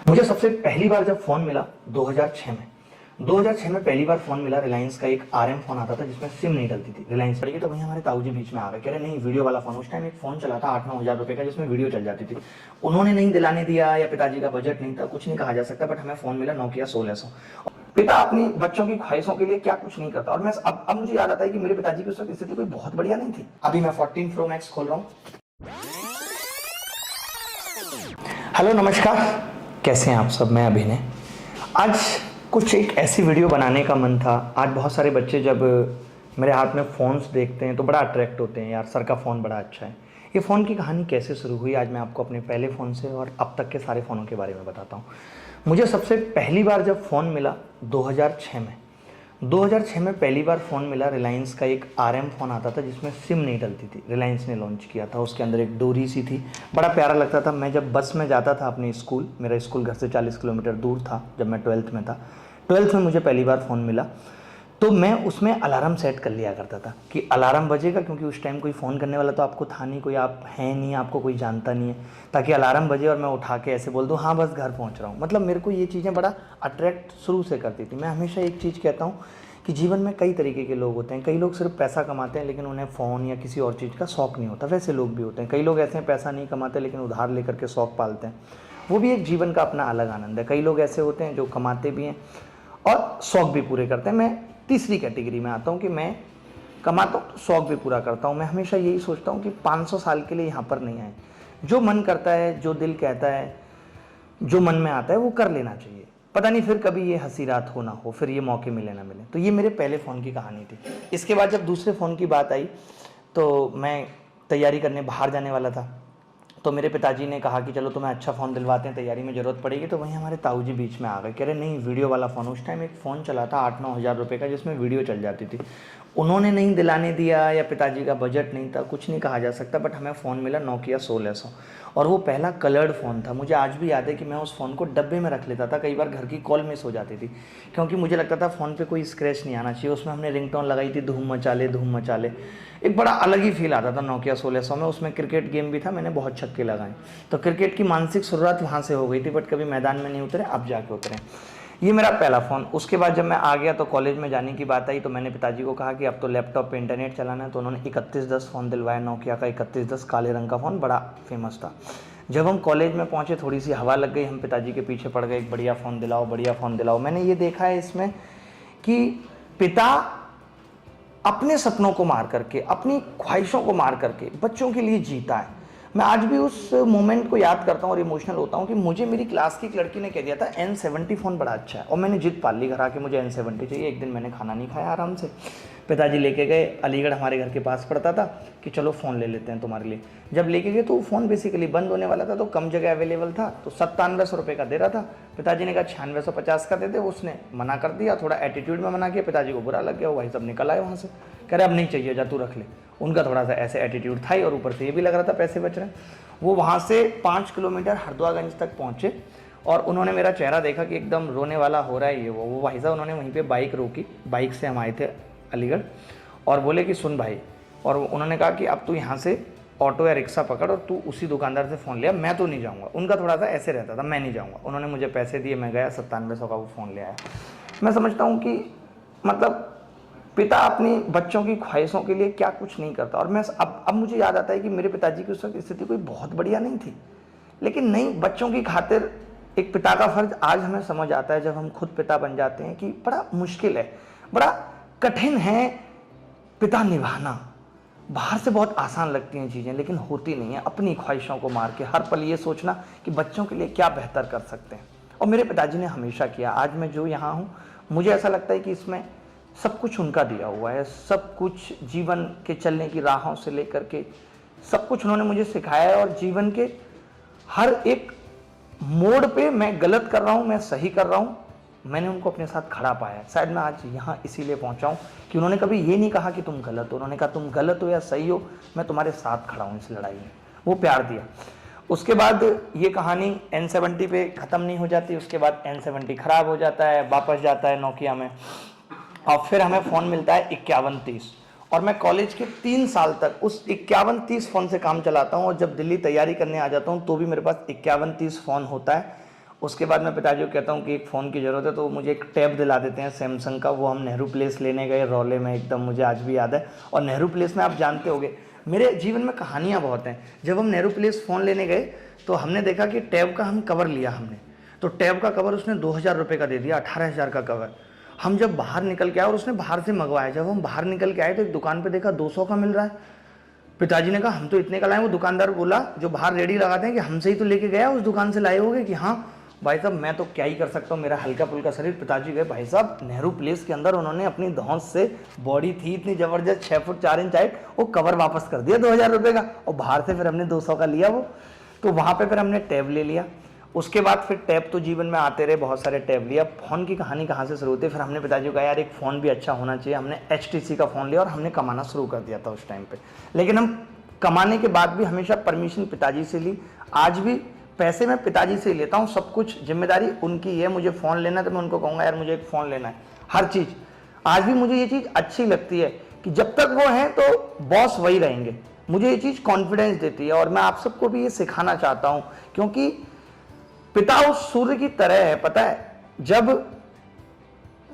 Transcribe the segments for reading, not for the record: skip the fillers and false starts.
मुझे सबसे पहली बार जब फ़ोन मिला 2006 में 2006 में पहली बार फ़ोन मिला। रिलायंस का एक आरएम फ़ोन आता था जिसमें सिम नहीं डलती थी। रिलायंस पड़ी तो वहीं हमारे ताऊजी बीच में आ गए, कह रहे नहीं वीडियो वाला फ़ोन। उस टाइम एक फ़ोन चला था 8-9 हज़ार रुपये का जिसमें वीडियो चल जाती थी। उन्होंने नहीं दिलाने दिया या पिताजी का बजट नहीं था, कुछ नहीं कहा जा सकता, बट हमें फ़ोन मिला नोकिया 1600। पिता अपनी बच्चों की ख्वाहिशों के लिए क्या कुछ नहीं करता। और मैं अब मुझे याद आता है कि मेरे पिताजी की उस वक्त स्थिति कोई बहुत बढ़िया नहीं थी। अभी मैं 14 प्रो मैक्स खोल रहा हूँ। हेलो नमस्कार, कैसे हैं आप सब। मैं अभिनय। आज कुछ एक ऐसी वीडियो बनाने का मन था। आज बहुत सारे बच्चे जब मेरे हाथ में फ़ोन्स देखते हैं तो बड़ा अट्रैक्ट होते हैं, यार सर का फ़ोन बड़ा अच्छा है। ये फ़ोन की कहानी कैसे शुरू हुई आज मैं आपको अपने पहले फ़ोन से और अब तक के सारे फ़ोनों के बारे में बताता हूँ। मुझे सबसे पहली बार जब फ़ोन मिला 2006 में पहली बार फ़ोन मिला। रिलायंस का एक आरएम फ़ोन आता था जिसमें सिम नहीं डलती थी। रिलायंस ने लॉन्च किया था, उसके अंदर एक डोरी सी थी, बड़ा प्यारा लगता था। मैं जब बस में जाता था अपने स्कूल, मेरा स्कूल घर से 40 किलोमीटर दूर था, जब मैं 12th में था। 12th में मुझे पहली बार फ़ोन मिला तो मैं उसमें अलार्म सेट कर लिया करता था कि अलार्म बजेगा, क्योंकि उस टाइम कोई फ़ोन करने वाला तो आपको था नहीं, कोई आप हैं नहीं, आपको कोई जानता नहीं है, ताकि अलार्म बजे और मैं उठा के ऐसे बोल दूँ हाँ बस घर पहुँच रहा हूँ। मतलब मेरे को ये चीज़ें बड़ा अट्रैक्ट शुरू से करती थी। मैं हमेशा एक चीज़ कहता हूँ कि जीवन में कई तरीके के लोग होते हैं। कई लोग सिर्फ पैसा कमाते हैं लेकिन उन्हें फ़ोन या किसी और चीज़ का शौक़ नहीं होता, वैसे लोग भी होते हैं। कई लोग ऐसे हैं पैसा नहीं कमाते लेकिन उधार लेकर के शौक़ पालते हैं, वो भी एक जीवन का अपना अलग आनंद है। कई लोग ऐसे होते हैं जो कमाते भी हैं और शौक़ भी पूरे करते हैं। मैं तीसरी कैटेगरी में आता हूँ कि मैं कमाता हूँ तो शौक़ भी पूरा करता हूँ। मैं हमेशा यही सोचता हूँ कि 500 साल के लिए यहाँ पर नहीं आए। जो मन करता है, जो दिल कहता है, जो मन में आता है वो कर लेना चाहिए। पता नहीं फिर कभी ये हंसी रात हो ना हो, फिर ये मौके मिले ना मिले। तो ये मेरे पहले फ़ोन की कहानी थी। इसके बाद जब दूसरे फ़ोन की बात आई तो मैं तैयारी करने बाहर जाने वाला था, तो मेरे पिताजी ने कहा कि चलो तुम्हें अच्छा फ़ोन दिलवाते हैं, तैयारी में ज़रूरत पड़ेगी। तो वहीं हमारे ताऊजी बीच में आ गए, कह रहे नहीं वीडियो वाला फ़ोन। उस टाइम एक फ़ोन चला था 8-9 हज़ार रुपये का जिसमें वीडियो चल जाती थी। उन्होंने नहीं दिलाने दिया या पिताजी का बजट नहीं था, कुछ नहीं कहा जा सकता, बट हमें फ़ोन मिला नोकिया 1600 और वो पहला कलर्ड फ़ोन था। मुझे आज भी याद है कि मैं उस फ़ोन को डब्बे में रख लेता था। कई बार घर की कॉल मिस हो जाती थी क्योंकि मुझे लगता था फ़ोन पे कोई स्क्रैच नहीं आना चाहिए। उसमें हमने रिंगटोन लगाई थी धूम मचा ले। एक बड़ा अलग ही फील आता था नोकिया 1600 में। उसमें क्रिकेट गेम भी था, मैंने बहुत छक्के लगाए। तो क्रिकेट की मानसिक शुरुआत वहाँ से हो गई थी, बट कभी मैदान में नहीं उतरे, अब जाके उतरे। ये मेरा पहला फ़ोन। उसके बाद जब मैं आ गया तो कॉलेज में जाने की बात आई तो मैंने पिताजी को कहा कि अब तो लैपटॉप पे इंटरनेट चलाना है। तो उन्होंने 3110 फ़ोन दिलवाया, नोकिया का 3110 काले रंग का फ़ोन, बड़ा फेमस था। जब हम कॉलेज में पहुँचे थोड़ी सी हवा लग गई, हम पिताजी के पीछे पड़ गए, एक बढ़िया फ़ोन दिलाओ, बढ़िया फ़ोन दिलाओ। मैंने ये देखा है इसमें कि पिता अपने सपनों को मार करके, अपनी ख्वाहिशों को मार करके बच्चों के लिए जीता है। मैं आज भी उस मोमेंट को याद करता हूँ और इमोशनल होता हूँ कि मुझे मेरी क्लास की एक लड़की ने कह दिया था N70 फ़ोन बड़ा अच्छा है, और मैंने जिद पाल ली घर आके मुझे N70 चाहिए। एक दिन मैंने खाना नहीं खाया आराम से, पिताजी लेके गए, अलीगढ़ हमारे घर के पास पड़ता था, कि चलो फ़ोन ले लेते हैं तुम्हारे लिए। जब लेके गए तो वो फ़ोन बेसिकली बंद होने वाला था, तो कम जगह अवेलेबल था, तो 9700 रुपये का दे रहा था। पिताजी ने कहा 9650 का दे दे, उसने मना कर दिया, थोड़ा एटीट्यूड में मना किया। पिताजी को बुरा लग गया, वो भाई सब निकल आए वहाँ से, कह रहे अब नहीं चाहिए, जा तू रख ले। उनका थोड़ा सा ऐसे एटीट्यूड था ही, और ऊपर से ये भी लग रहा था पैसे बच रहे हैं। वो वहाँ से 5 किलोमीटर हरदोआगंज तक पहुँचे और उन्होंने मेरा चेहरा देखा कि एकदम रोने वाला हो रहा है ये वो भाई साहब, उन्होंने वहीं पे बाइक रोकी, बाइक से हम आए थे अलीगढ़, और बोले कि सुन भाई, और उन्होंने कहा कि अब तू यहाँ से ऑटो या रिक्शा पकड़ और तू उसी दुकानदार से फ़ोन लिया, मैं तो नहीं जाऊँगा। उनका थोड़ा सा ऐसे रहता था, मैं नहीं जाऊँगा। उन्होंने मुझे पैसे दिए, मैं गया, 9700 का वो फ़ोन ले आया। मैं समझता हूँ कि मतलब पिता अपनी बच्चों की ख्वाहिशों के लिए क्या कुछ नहीं करता। और मैं अब मुझे याद आता है कि मेरे पिताजी की उस वक्त स्थिति कोई बहुत बढ़िया नहीं थी, लेकिन नहीं, बच्चों की खातिर एक पिता का फ़र्ज आज हमें समझ आता है जब हम खुद पिता बन जाते हैं कि बड़ा मुश्किल है, बड़ा कठिन है पिता निभाना। बाहर से बहुत आसान लगती हैं चीज़ें लेकिन होती नहीं है। अपनी ख्वाहिशों को मार के हर पल ये सोचना कि बच्चों के लिए क्या बेहतर कर सकते हैं, और मेरे पिताजी ने हमेशा किया। आज मैं जो यहाँ हूँ, मुझे ऐसा लगता है कि इसमें सब कुछ उनका दिया हुआ है। सब कुछ जीवन के चलने की राहों से लेकर के सब कुछ उन्होंने मुझे सिखाया है, और जीवन के हर एक मोड़ पे मैं गलत कर रहा हूँ, मैं सही कर रहा हूँ, मैंने उनको अपने साथ खड़ा पाया है। शायद मैं आज यहाँ इसीलिए पहुँचा हूँ कि उन्होंने कभी ये नहीं कहा कि तुम गलत हो, उन्होंने कहा तुम गलत हो या सही हो, मैं तुम्हारे साथ खड़ा हूँ इस लड़ाई में। वो प्यार दिया। उसके बाद ये कहानी N70 पे ख़त्म नहीं हो जाती। उसके बाद N70 ख़राब हो जाता है, वापस जाता है नोकिया में, और फिर हमें फ़ोन मिलता है 5130, और मैं कॉलेज के 3 साल तक उस 5130 फ़ोन से काम चलाता हूँ। और जब दिल्ली तैयारी करने आ जाता हूँ तो भी मेरे पास 5130 फ़ोन होता है। उसके बाद मैं पिताजी को कहता हूँ कि एक फ़ोन की ज़रूरत है, तो वो मुझे एक टैब दिला देते हैं सैमसंग का। वो हम नेहरू प्लेस लेने गए रौले में, एकदम मुझे आज भी याद है। और नेहरू प्लेस में आप जानते होंगे, मेरे जीवन में कहानियाँ बहुत हैं। जब हम नेहरू प्लेस फ़ोन लेने गए तो हमने देखा कि टैब का हम कवर लिया हमने, तो टैब का कवर उसने 2000 रुपये का दे दिया, 18,000 का कवर। हम जब बाहर निकल के आए, और उसने बाहर से मंगवाया, जब हम बाहर निकल के आए तो एक दुकान पे देखा 200 का मिल रहा है। पिताजी ने कहा हम तो इतने का लाए। वो दुकानदार बोला, जो बाहर रेडी लगाते हैं, कि हमसे ही तो लेके गया, उस दुकान से लाए होगे। कि हाँ भाई साहब, मैं तो क्या ही कर सकता हूँ, मेरा हल्का फुल्का शरीर। पिताजी गए, भाई साहब नेहरू प्लेस के अंदर उन्होंने अपनी धौंस से, बॉडी थी इतनी ज़बरदस्त 6 फुट 4 इंच हाइट, वो कवर वापस कर दिया 2000 रुपये का, और बाहर से फिर हमने 200 का लिया वो। तो वहाँ पर फिर हमने टैब ले लिया। उसके बाद फिर टैब तो जीवन में आते रहे, बहुत सारे टैब लिया। फ़ोन की कहानी कहाँ से शुरू होती है, फिर हमने पिताजी को कहा यार एक फ़ोन भी अच्छा होना चाहिए। हमने HTC का फ़ोन लिया और हमने कमाना शुरू कर दिया था उस टाइम पे। लेकिन हम कमाने के बाद भी हमेशा परमिशन पिताजी से ली। आज भी पैसे मैं पिताजी से ही लेता हूँ, सब कुछ जिम्मेदारी उनकी है। मुझे फ़ोन लेना है तो मैं उनको कहूँगा यार मुझे एक फ़ोन लेना है, हर चीज़। आज भी मुझे ये चीज़ अच्छी लगती है कि जब तक वो हैं तो बॉस वही रहेंगे। मुझे ये चीज़ कॉन्फिडेंस देती है, और मैं आप सबको भी ये सिखाना चाहता हूँ, क्योंकि पिता उस सूर्य की तरह है, पता है, जब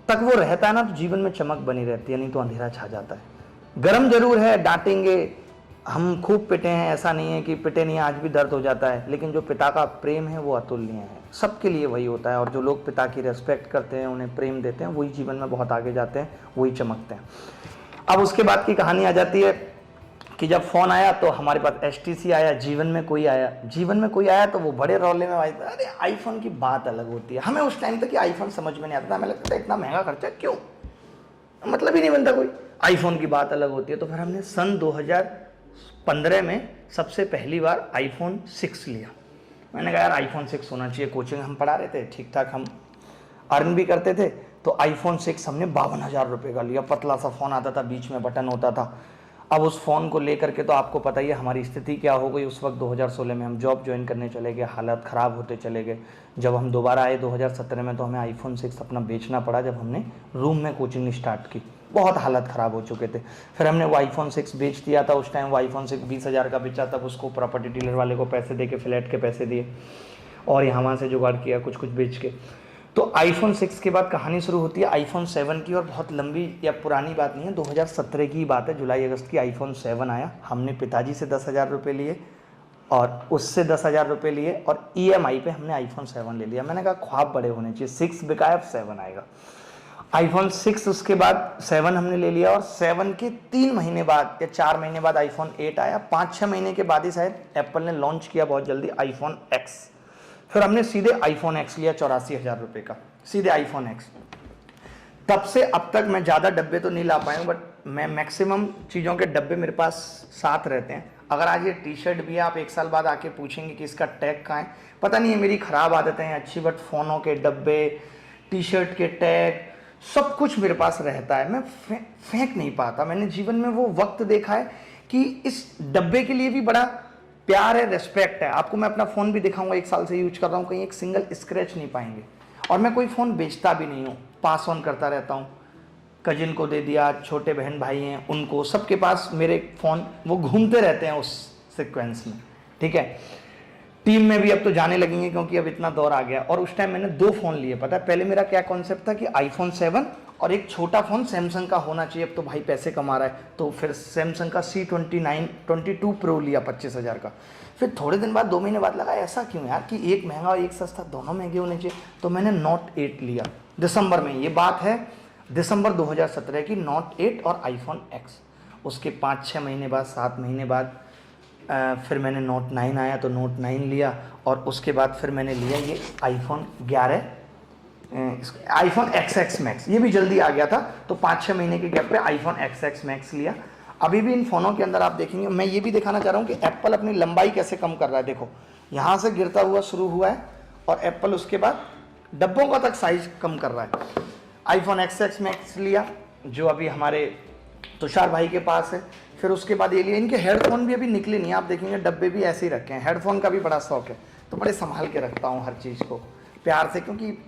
तक वो रहता है ना तो जीवन में चमक बनी रहती है, नहीं तो अंधेरा छा जाता है। गरम जरूर है, डांटेंगे, हम खूब पिटे हैं, ऐसा नहीं है कि पिटे नहीं, आज भी दर्द हो जाता है, लेकिन जो पिता का प्रेम है वो अतुलनीय है। सबके लिए वही होता है, और जो लोग पिता की रेस्पेक्ट करते हैं, उन्हें प्रेम देते हैं, वही जीवन में बहुत आगे जाते हैं, वही चमकते हैं। अब उसके बाद की कहानी आ जाती है कि जब फ़ोन आया तो हमारे पास HTC आया। जीवन में कोई आया तो वो बड़े रौले में आए। अरे आईफोन की बात अलग होती है। हमें उस टाइम तक आईफोन समझ में नहीं आता था, हमें लगता था इतना महंगा खर्चा क्यों, मतलब ही नहीं बनता कोई। आईफोन की बात अलग होती है। तो फिर हमने सन 2015 में सबसे पहली बार iPhone 6 लिया। मैंने कहा यार iPhone 6 होना चाहिए। कोचिंग हम पढ़ा रहे थे, ठीक ठाक हम अर्न भी करते थे, तो iPhone 6 हमने 52,000 रुपये का लिया। पतला सा फ़ोन आता था, बीच में बटन होता था। अब उस फ़ोन को लेकर के तो आपको पता ही है हमारी स्थिति क्या हो गई। उस वक्त 2016 में हम जॉब ज्वाइन करने चले गए, हालत ख़राब होते चले गए। जब हम दोबारा आए 2017 में तो हमें iPhone 6 अपना बेचना पड़ा, जब हमने रूम में कोचिंग स्टार्ट की। बहुत हालत ख़राब हो चुके थे। फिर हमने वो iPhone 6 बेच दिया था। उस टाइम वो iPhone 6 20,000 का बेचा, तब उसको प्रॉपर्टी डीलर वाले को पैसे दे के, फ्लैट के पैसे दिए, और यहाँ वहाँ से जुगाड़ किया कुछ कुछ बेच के। तो iPhone 6 के बाद कहानी शुरू होती है iPhone 7 की, और बहुत लंबी या पुरानी बात नहीं है, 2017 की बात है, जुलाई अगस्त की iPhone 7 आया। हमने पिताजी से 10,000 रुपये लिए, और उससे 10,000 रुपये लिए, और EMI पे हमने iPhone 7 ले लिया। मैंने कहा ख्वाब बड़े होने चाहिए, 6 बिका है, अब 7 आएगा। iPhone 6 उसके बाद 7 हमने ले लिया, और 7 के 3 महीने बाद या 4 महीने बाद iPhone 8 आया। 5-6 महीने के बाद ही शायद एप्पल ने लॉन्च किया बहुत जल्दी iPhone X। फिर हमने सीधे iPhone X लिया 84,000 रुपये का, सीधे iPhone X। तब से अब तक मैं ज़्यादा डब्बे तो नहीं ला पाया हूँ, बट मैं मैक्सिमम चीज़ों के डब्बे मेरे पास साथ रहते हैं। अगर आज ये T-शर्ट भी है, आप 1 साल बाद आके पूछेंगे कि इसका टैग कहाँ है, पता नहीं है, मेरी ख़राब आदतें हैं अच्छी, बट फ़ोनों के डब्बे, T-शर्ट के टैग, सब कुछ मेरे पास रहता है। मैं फेंक नहीं पाता। मैंने जीवन में वो वक्त देखा है कि इस डब्बे के लिए भी बड़ा प्यार है, रेस्पेक्ट है। आपको मैं अपना फ़ोन भी दिखाऊंगा, 1 साल से यूज कर रहा हूँ, कहीं एक सिंगल स्क्रैच नहीं पाएंगे। और मैं कोई फ़ोन बेचता भी नहीं हूँ, पास ऑन करता रहता हूँ। कजिन को दे दिया, छोटे बहन भाई हैं उनको, सबके पास मेरे फ़ोन वो घूमते रहते हैं उस सीक्वेंस में, ठीक है। टीम में भी अब तो जाने लगेंगे, क्योंकि अब इतना दौर आ गया। और उस टाइम मैंने 2 फ़ोन लिए, पता है पहले मेरा क्या कॉन्सेप्ट था कि iPhone 7 और एक छोटा फ़ोन सैमसंग का होना चाहिए, अब तो भाई पैसे कमा रहा है, तो फिर सैमसंग का C22 Pro लिया 25,000 का। फिर थोड़े दिन बाद, 2 महीने बाद लगा ऐसा क्यों यार कि एक महंगा और एक सस्ता, दोनों महंगे होने चाहिए, तो मैंने Note 8 लिया दिसंबर में। ये बात है दिसंबर 2017 की, Note 8 और iPhone X। उसके 5-6 महीने बाद, 7 महीने बाद फिर मैंने Note 9 आया तो Note 9 लिया, और उसके बाद फिर मैंने लिया ये iPhone 11, iPhone XX Max, ये भी जल्दी आ गया था, तो 5-6 महीने के गैप पे iPhone XX Max लिया। अभी भी इन फ़ोनों के अंदर आप देखेंगे, मैं ये भी दिखाना चाह रहा हूँ कि एप्पल अपनी लंबाई कैसे कम कर रहा है। देखो यहाँ से गिरता हुआ शुरू हुआ है, और एप्पल उसके बाद डब्बों का तक साइज कम कर रहा है। iPhone XX Max लिया, जो अभी हमारे तुषार भाई के पास है। फिर उसके बाद ये लिया। इनके हेडफोन भी अभी निकले नहीं, आप देखेंगे डब्बे भी ऐसे ही रखे हैं। हेडफोन का भी बड़ा शौक है, तो बड़े संभाल के रखता हूँ हर चीज़ को प्यार से, क्योंकि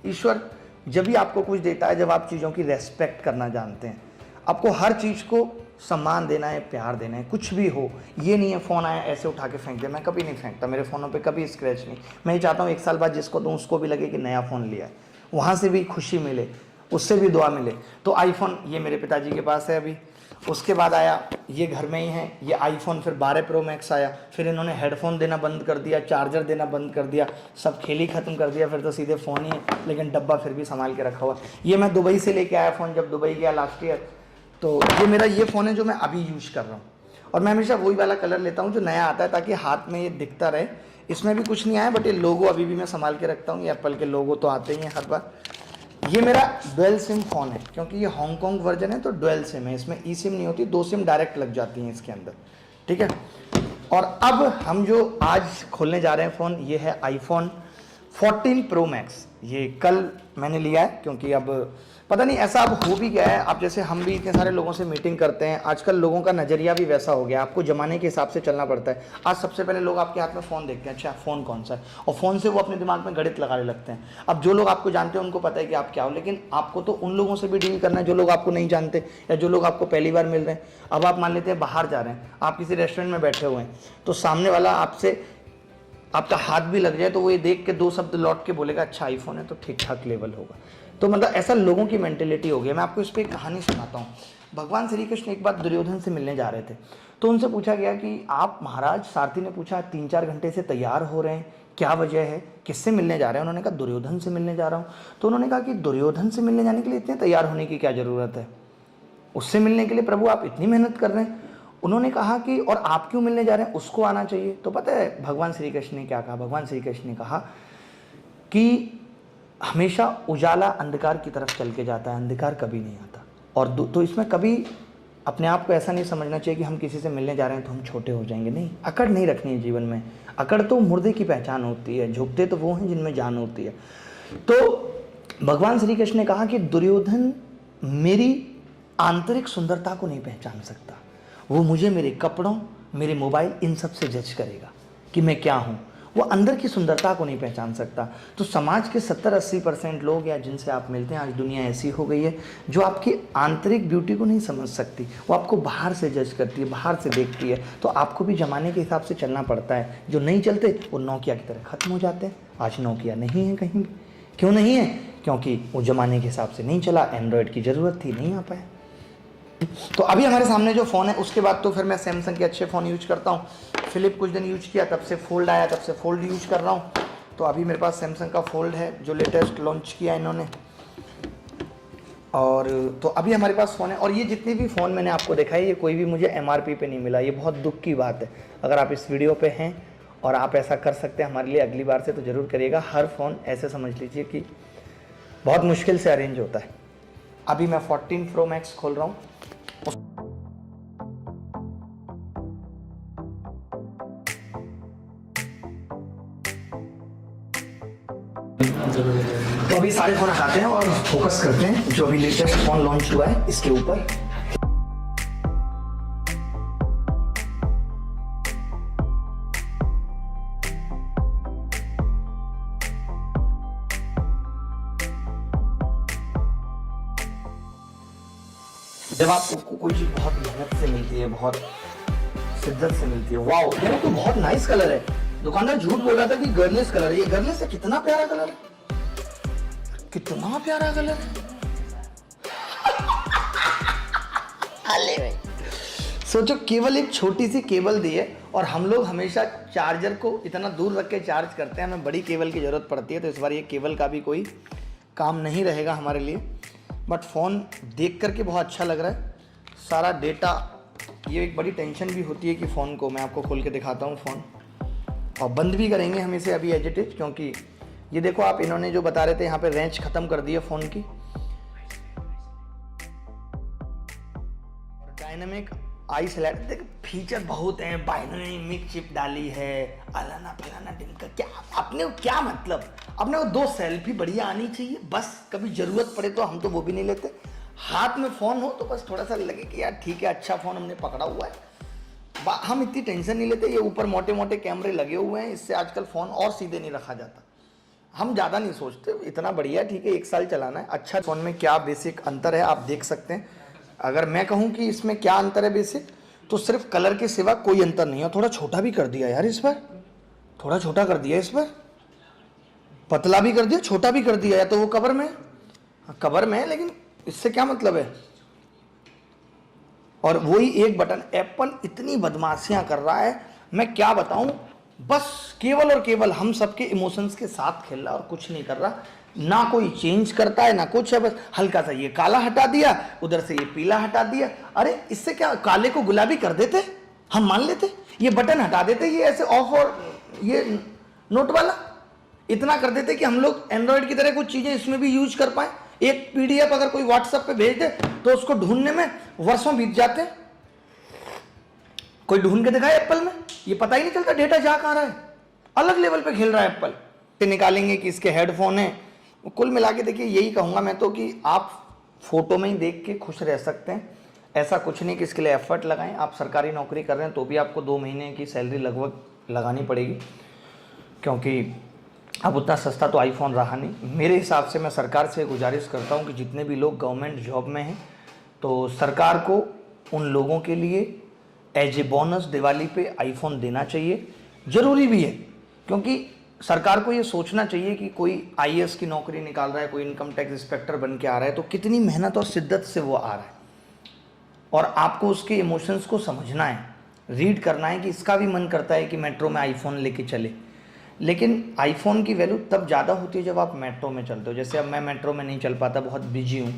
ईश्वर जब भी आपको कुछ देता है जब आप चीज़ों की रेस्पेक्ट करना जानते हैं। आपको हर चीज़ को सम्मान देना है, प्यार देना है, कुछ भी हो। ये नहीं है फ़ोन आया ऐसे उठा के फेंक दे, मैं कभी नहीं फेंकता, मेरे फ़ोनों पे कभी स्क्रैच नहीं। मैं ये चाहता हूँ 1 साल बाद जिसको दूँ उसको भी लगे कि नया फ़ोन लिया है, वहाँ से भी खुशी मिले, उससे भी दुआ मिले। तो आईफोन ये मेरे पिताजी के पास है अभी। उसके बाद आया ये घर में ही है ये आईफोन, फिर 12 प्रो मैक्स आया, फिर इन्होंने हेडफोन देना बंद कर दिया, चार्जर देना बंद कर दिया, सब खेल ही ख़त्म कर दिया, फिर तो सीधे फ़ोन ही है, लेकिन डब्बा फिर भी संभाल के रखा हुआ। ये मैं दुबई से लेके आया फ़ोन, जब दुबई गया लास्ट ईयर, तो ये मेरा ये फ़ोन है जो मैं अभी यूज़ कर रहा हूँ। और मैं हमेशा वही वाला कलर लेता हूँ जो नया आता है, ताकि हाथ में ये दिखता रहे। इसमें भी कुछ नहीं आया, बट ये लोगो अभी भी मैं संभाल के रखता हूँ। ये एप्पल के लोगो तो आते ही हैं हर बार। ये मेरा डुअल सिम फ़ोन है, क्योंकि ये हांगकॉन्ग वर्जन है तो डुअल सिम है, इसमें ई सिम नहीं होती, 2 सिम डायरेक्ट लग जाती हैं इसके अंदर, ठीक है। और अब हम जो आज खोलने जा रहे हैं फ़ोन, ये है आईफोन 14 प्रो मैक्स। ये कल मैंने लिया है, क्योंकि अब पता नहीं ऐसा अब हो भी गया है। अब जैसे हम भी इतने सारे लोगों से मीटिंग करते हैं, आजकल लोगों का नज़रिया भी वैसा हो गया, आपको ज़माने के हिसाब से चलना पड़ता है। आज सबसे पहले लोग आपके हाथ में फ़ोन देखते हैं, अच्छा फ़ोन कौन सा है, और फ़ोन से वो अपने दिमाग में गणित लगाने लगते हैं। अब जो लोग आपको जानते हैं उनको पता है कि आप क्या हो, लेकिन आपको तो उन लोगों से भी डील करना है जो लोग आपको नहीं जानते, या जो लोग आपको पहली बार मिल रहे हैं। अब आप मान लेते हैं बाहर जा रहे हैं, आप किसी रेस्टोरेंट में बैठे हुए हैं, तो सामने वाला आपसे आपका हाथ भी लग जाए तो वो ये देख के 2 शब्द लौट के बोलेगा अच्छा आईफोन है, तो ठीक ठाक लेवल होगा। तो मतलब ऐसा लोगों की मेंटेलिटी हो गई। मैं आपको इस पर एक कहानी सुनाता हूँ। भगवान श्री कृष्ण एक बार दुर्योधन से मिलने जा रहे थे, तो उनसे पूछा गया कि आप महाराज, सारथी ने पूछा 3-4 घंटे से तैयार हो रहे हैं, क्या वजह है, किससे मिलने जा रहे हैं? उन्होंने कहा दुर्योधन से मिलने जा रहा हूँ। तो उन्होंने कहा कि दुर्योधन से मिलने जाने के लिए इतने तैयार होने की क्या ज़रूरत है, उससे मिलने के लिए प्रभु आप इतनी मेहनत कर रहे हैं। उन्होंने कहा कि और आप क्यों मिलने जा रहे हैं, उसको आना चाहिए। तो पता है भगवान श्री कृष्ण ने क्या कहा? भगवान श्री कृष्ण ने कहा कि हमेशा उजाला अंधकार की तरफ चल के जाता है, अंधकार कभी नहीं आता। और तो इसमें कभी अपने आप को ऐसा नहीं समझना चाहिए कि हम किसी से मिलने जा रहे हैं तो हम छोटे हो जाएंगे। नहीं, अकड़ नहीं रखनी है जीवन में। अकड़ तो मुर्दे की पहचान होती है, झुकते तो वो हैं जिनमें जान होती है। तो भगवान श्री कृष्ण ने कहा कि दुर्योधन मेरी आंतरिक सुंदरता को नहीं पहचान सकता, वो मुझे मेरे कपड़ों, मेरे मोबाइल, इन सब से जज करेगा कि मैं क्या हूँ। वो अंदर की सुंदरता को नहीं पहचान सकता। तो समाज के 70-80% लोग या जिनसे आप मिलते हैं, आज दुनिया ऐसी हो गई है जो आपकी आंतरिक ब्यूटी को नहीं समझ सकती, वो आपको बाहर से जज करती है, बाहर से देखती है। तो आपको भी ज़माने के हिसाब से चलना पड़ता है। जो नहीं चलते वो नोकिया की तरह ख़त्म हो जाते हैं। आज नोकिया नहीं है कहीं भी। क्यों नहीं है? क्योंकि वो ज़माने के हिसाब से नहीं चला, एंड्रॉयड की ज़रूरत थी, नहीं आ पाया। तो अभी हमारे सामने जो फ़ोन है, उसके बाद तो फिर मैं सैमसंग के अच्छे फ़ोन यूज करता हूँ। फिलिप कुछ दिन यूज किया, तब से फोल्ड आया, तब से फोल्ड यूज कर रहा हूँ। तो अभी मेरे पास सैमसंग का फोल्ड है जो लेटेस्ट लॉन्च किया इन्होंने। और तो अभी हमारे पास फ़ोन है। और ये जितने भी फ़ोन मैंने आपको दिखाई, ये कोई भी मुझे MRP पे नहीं मिला। ये बहुत दुख की बात है। अगर आप इस वीडियो पे हैं और आप ऐसा कर सकते हैं हमारे लिए अगली बार से, तो ज़रूर करिएगा। हर फ़ोन ऐसे समझ लीजिए कि बहुत मुश्किल से अरेंज होता है। अभी मैं 14 प्रो मैक्स खोल रहा हूँ। तो अभी सारे फोन हटाते हैं और फोकस करते हैं जो अभी लेटेस्ट फोन लॉन्च हुआ है इसके ऊपर। जब आपको कोई चीज बहुत मेहनत से मिलती है, बहुत शिद्दत से मिलती है, वाओ ये तो बहुत नाइस कलर है। दुकानदार झूठ बोल रहा था कि गर्लिश कलर है, ये गर्लिश है। कितना प्यारा कलर है, कितना प्यारा कलर है। अले भाई सोचो, केवल एक छोटी सी केबल दी है और हम लोग हमेशा चार्जर को इतना दूर रख के चार्ज करते हैं, हमें बड़ी केबल की ज़रूरत पड़ती है। तो इस बार ये केबल का भी कोई काम नहीं रहेगा हमारे लिए। बट फ़ोन देख करके बहुत अच्छा लग रहा है। सारा डेटा, ये एक बड़ी टेंशन भी होती है कि फ़ोन को मैं आपको खोल के दिखाता हूँ फ़ोन, और बंद भी करेंगे हम इसे अभी एज इट इज, क्योंकि ये देखो आप, इन्होंने जो बता रहे थे यहाँ पे रेंज ख़त्म कर दी है फ़ोन की। डायनामिक आई सेलेक्ट, देख फीचर बहुत हैं, डायनामिक चिप डाली है, अलाना फलाना टिमका, क्या अपने को क्या मतलब, अपने को 2 सेल्फी बढ़िया आनी चाहिए बस। कभी ज़रूरत पड़े तो हम तो वो भी नहीं लेते। हाथ में फ़ोन हो तो बस थोड़ा सा लगे कि यार ठीक है, अच्छा फ़ोन हमने पकड़ा हुआ है। हम इतनी टेंशन नहीं लेते। ये ऊपर मोटे मोटे कैमरे लगे हुए हैं, इससे आजकल फ़ोन और सीधे नहीं रखा जाता। हम ज़्यादा नहीं सोचते, इतना बढ़िया ठीक है, 1 साल चलाना है। अच्छा फ़ोन में क्या बेसिक अंतर है आप देख सकते हैं। अगर मैं कहूँ कि इसमें क्या अंतर है बेसिक, तो सिर्फ कलर के सिवा कोई अंतर नहीं है। थोड़ा छोटा भी कर दिया यार इस बार, थोड़ा छोटा कर दिया इस बार, पतला भी कर दिया, छोटा भी कर दिया। या तो वो कवर में, कवर में है, लेकिन इससे क्या मतलब है। और वही एक बटन, एप्पल इतनी बदमाशियां कर रहा है, मैं क्या बताऊं। बस केवल और केवल हम सबके इमोशंस के साथ खेल रहा और कुछ नहीं कर रहा। ना कोई चेंज करता है ना कुछ है, बस हल्का सा ये काला हटा दिया, उधर से ये पीला हटा दिया। अरे इससे क्या, काले को गुलाबी कर देते, हम मान लेते। ये बटन हटा देते, ये ऐसे ऑफ और ये नोट वाला इतना कर देते कि हम लोग एंड्रॉइड की तरह कुछ चीजें इसमें भी यूज कर पाए। एक पीडीएफ अगर कोई व्हाट्सएप पे भेज दे तो उसको ढूंढने में वर्षों बीत जाते हैं। कोई ढूंढ के दिखाए एप्पल में, ये पता ही नहीं चलता डेटा जा कहां रहा है। अलग लेवल पे खेल रहा है एप्पल। निकालेंगे कि इसके हेडफोन है। कुल मिला के देखिए, यही कहूंगा मैं तो कि आप फोटो में ही देख के खुश रह सकते हैं। ऐसा कुछ नहीं कि इसके लिए एफर्ट लगाएं। आप सरकारी नौकरी कर रहे हैं तो भी आपको 2 महीने की सैलरी लगभग लगानी पड़ेगी, क्योंकि अब उतना सस्ता तो आईफोन रहा नहीं। मेरे हिसाब से मैं सरकार से गुजारिश करता हूं कि जितने भी लोग गवर्नमेंट जॉब में हैं, तो सरकार को उन लोगों के लिए एज ए बोनस दिवाली पे आईफोन देना चाहिए। ज़रूरी भी है, क्योंकि सरकार को ये सोचना चाहिए कि कोई आईएएस की नौकरी निकाल रहा है, कोई इनकम टैक्स इंस्पेक्टर बन के आ रहा है, तो कितनी मेहनत और शिद्दत से वो आ रहा है। और आपको उसके इमोशंस को समझना है, रीड करना है कि इसका भी मन करता है कि मेट्रो में आईफोन लेके चले। लेकिन आईफोन की वैल्यू तब ज़्यादा होती है जब आप मेट्रो में चलते हो। जैसे अब मैं मेट्रो में नहीं चल पाता, बहुत बिजी हूँ,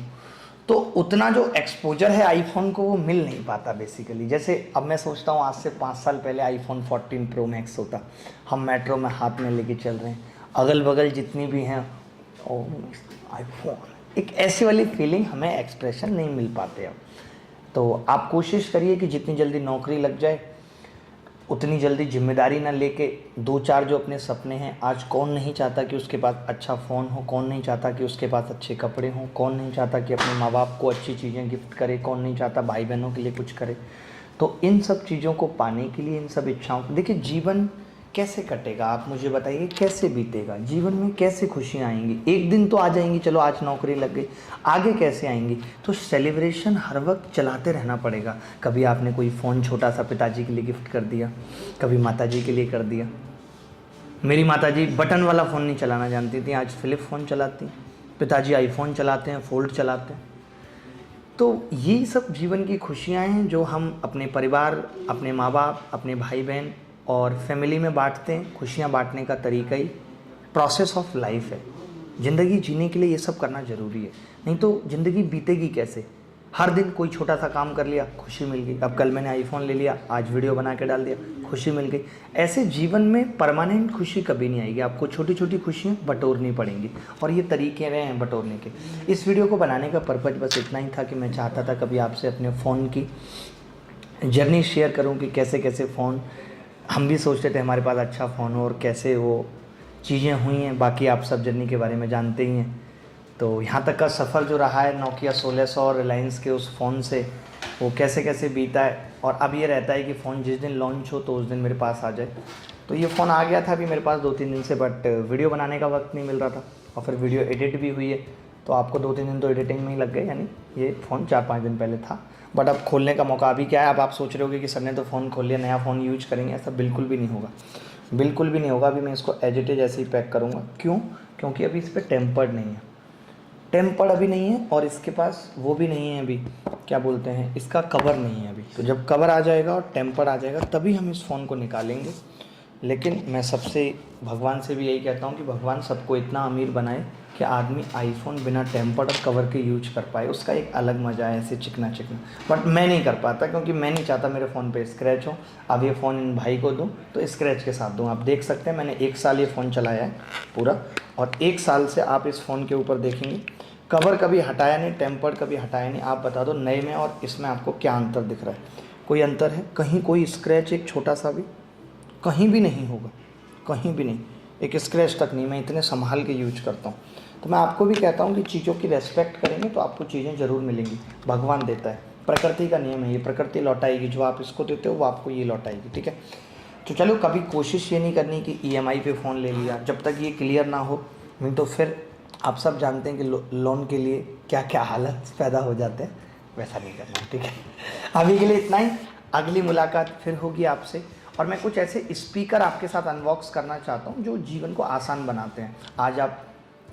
तो उतना जो एक्सपोजर है आईफोन को वो मिल नहीं पाता बेसिकली। जैसे अब मैं सोचता हूँ आज से 5 साल पहले आईफोन 14 प्रो मैक्स होता, हम मेट्रो में हाथ में लेके चल रहे हैं, अगल बगल जितनी भी हैं, ओ आईफोन, एक ऐसी वाली फीलिंग हमें एक्सप्रेशन नहीं मिल पाते अब। तो आप कोशिश करिए कि जितनी जल्दी नौकरी लग जाए उतनी जल्दी जिम्मेदारी ना लेके 2-4 जो अपने सपने हैं। आज कौन नहीं चाहता कि उसके पास अच्छा फ़ोन हो, कौन नहीं चाहता कि उसके पास अच्छे कपड़े हों, कौन नहीं चाहता कि अपने माँ बाप को अच्छी चीज़ें गिफ्ट करे, कौन नहीं चाहता भाई बहनों के लिए कुछ करे। तो इन सब चीज़ों को पाने के लिए, इन सब इच्छाओं को, देखिए जीवन कैसे कटेगा आप मुझे बताइए, कैसे बीतेगा जीवन में, कैसे खुशियाँ आएंगी। एक दिन तो आ जाएंगी, चलो आज नौकरी लग गई, आगे कैसे आएंगी। तो सेलिब्रेशन हर वक्त चलाते रहना पड़ेगा। कभी आपने कोई फ़ोन छोटा सा पिताजी के लिए गिफ्ट कर दिया, कभी माताजी के लिए कर दिया। मेरी माताजी बटन वाला फ़ोन नहीं चलाना जानती थी, आज फ्लिप फ़ोन चलाती। पिताजी आईफोन चलाते हैं, फोल्ड चलाते हैं। तो ये सब जीवन की खुशियाँ हैं जो हम अपने परिवार, अपने माँ बाप, अपने भाई बहन और फैमिली में बांटते हैं। खुशियाँ बांटने का तरीका ही प्रोसेस ऑफ लाइफ है। ज़िंदगी जीने के लिए ये सब करना ज़रूरी है, नहीं तो ज़िंदगी बीतेगी कैसे। हर दिन कोई छोटा सा काम कर लिया, खुशी मिल गई। अब कल मैंने आईफोन ले लिया, आज वीडियो बना के डाल दिया, खुशी मिल गई। ऐसे जीवन में परमानेंट खुशी कभी नहीं आएगी, आपको छोटी छोटी खुशियाँ बटोरनी पड़ेंगी, और ये तरीके रहे हैं बटोरने के। इस वीडियो को बनाने का पर्पज़ बस इतना ही था कि मैं चाहता था कभी आपसे अपने फ़ोन की जर्नी शेयर करूँ कि कैसे कैसे फ़ोन हम भी सोचते थे हमारे पास अच्छा फ़ोन हो, और कैसे वो चीज़ें हुई हैं। बाकी आप सब जर्नी के बारे में जानते ही हैं। तो यहाँ तक का सफ़र जो रहा है नोकिया 1600 और रिलायंस के उस फ़ोन से, वो कैसे कैसे बीता है। और अब ये रहता है कि फ़ोन जिस दिन लॉन्च हो तो उस दिन मेरे पास आ जाए। तो ये फ़ोन आ गया था अभी मेरे पास 2-3 दिन से, बट वीडियो बनाने का वक्त नहीं मिल रहा था, और फिर वीडियो एडिट भी हुई है। तो आपको 2-3 दिन तो एडिटिंग में ही लग गए, यानी ये फ़ोन 4-5 दिन पहले था। बट अब खोलने का मौका अभी क्या है। अब आप सोच रहे होगे कि सर ने तो फ़ोन खोल लिया, नया फ़ोन यूज करेंगे। ऐसा बिल्कुल भी नहीं होगा, बिल्कुल भी नहीं होगा। अभी मैं इसको एज इट इज ऐसे ही पैक करूँगा। क्यों? क्योंकि अभी इस पर टेम्पर्ड नहीं है, टेम्पर्ड अभी नहीं है, और इसके पास वो भी नहीं है अभी, क्या बोलते हैं, इसका कवर नहीं है अभी। तो जब कवर आ जाएगा और टेम्पर्ड आ जाएगा तभी हम इस फ़ोन को निकालेंगे। लेकिन मैं सबसे भगवान से भी यही कहता हूँ कि भगवान सबको इतना अमीर बनाए कि आदमी आईफोन बिना टेम्पर्ड और कवर के यूज कर पाए। उसका एक अलग मज़ा है, ऐसे चिकना चिकना। बट मैं नहीं कर पाता, क्योंकि मैं नहीं चाहता मेरे फ़ोन पे स्क्रैच हो। अब ये फ़ोन इन भाई को दूँ तो स्क्रैच के साथ दूँ। आप देख सकते हैं मैंने 1 साल ये फ़ोन चलाया है पूरा, और 1 साल से आप इस फ़ोन के ऊपर देखेंगे कवर कभी हटाया नहीं, टेम्पर्ड कभी हटाया नहीं। आप बता दो नए में और इसमें आपको क्या अंतर दिख रहा है? कोई अंतर है? कहीं कोई स्क्रैच एक छोटा सा भी कहीं भी नहीं होगा, कहीं भी नहीं, एक स्क्रैच तक नहीं। मैं इतने संभाल के यूज करता हूँ। तो मैं आपको भी कहता हूँ कि चीज़ों की रेस्पेक्ट करेंगे तो आपको चीज़ें ज़रूर मिलेंगी। भगवान देता है, प्रकृति का नियम है, ये प्रकृति लौटाएगी। जो आप इसको देते हो वो आपको ये लौटाएगी, ठीक है। तो चलो, कभी कोशिश ये नहीं करनी कि EMI पे फ़ोन ले लिया, जब तक ये क्लियर ना हो। नहीं तो फिर आप सब जानते हैं कि लोन के लिए क्या क्या हालत पैदा हो जाते हैं। वैसा नहीं करना, ठीक है। अभी के लिए इतना ही, अगली मुलाकात फिर होगी आपसे। और मैं कुछ ऐसे स्पीकर आपके साथ अनबॉक्स करना चाहता हूँ जो जीवन को आसान बनाते हैं। आज आप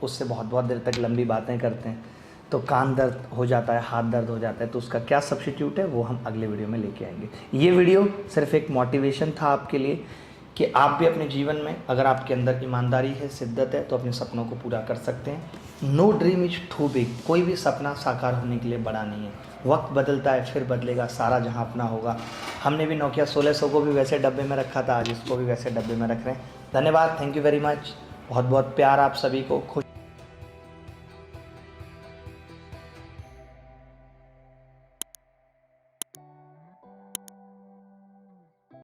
उससे बहुत बहुत देर तक लंबी बातें करते हैं तो कान दर्द हो जाता है, हाथ दर्द हो जाता है, तो उसका क्या सब्स्टिट्यूट है वो हम अगले वीडियो में लेके आएंगे। ये वीडियो सिर्फ एक मोटिवेशन था आपके लिए कि आप भी अपने जीवन में, अगर आपके अंदर ईमानदारी है, शिद्दत है, तो अपने सपनों को पूरा कर सकते हैं। No dream is too big, कोई भी सपना साकार होने के लिए बड़ा नहीं है। वक्त बदलता है, फिर बदलेगा, सारा जहां अपना होगा। हमने भी नोकिया 1600 को भी वैसे डब्बे में रखा था, आज इसको भी वैसे डब्बे में रख रहे हैं। धन्यवाद, थैंक यू वेरी मच, बहुत बहुत प्यार आप सभी को। खुश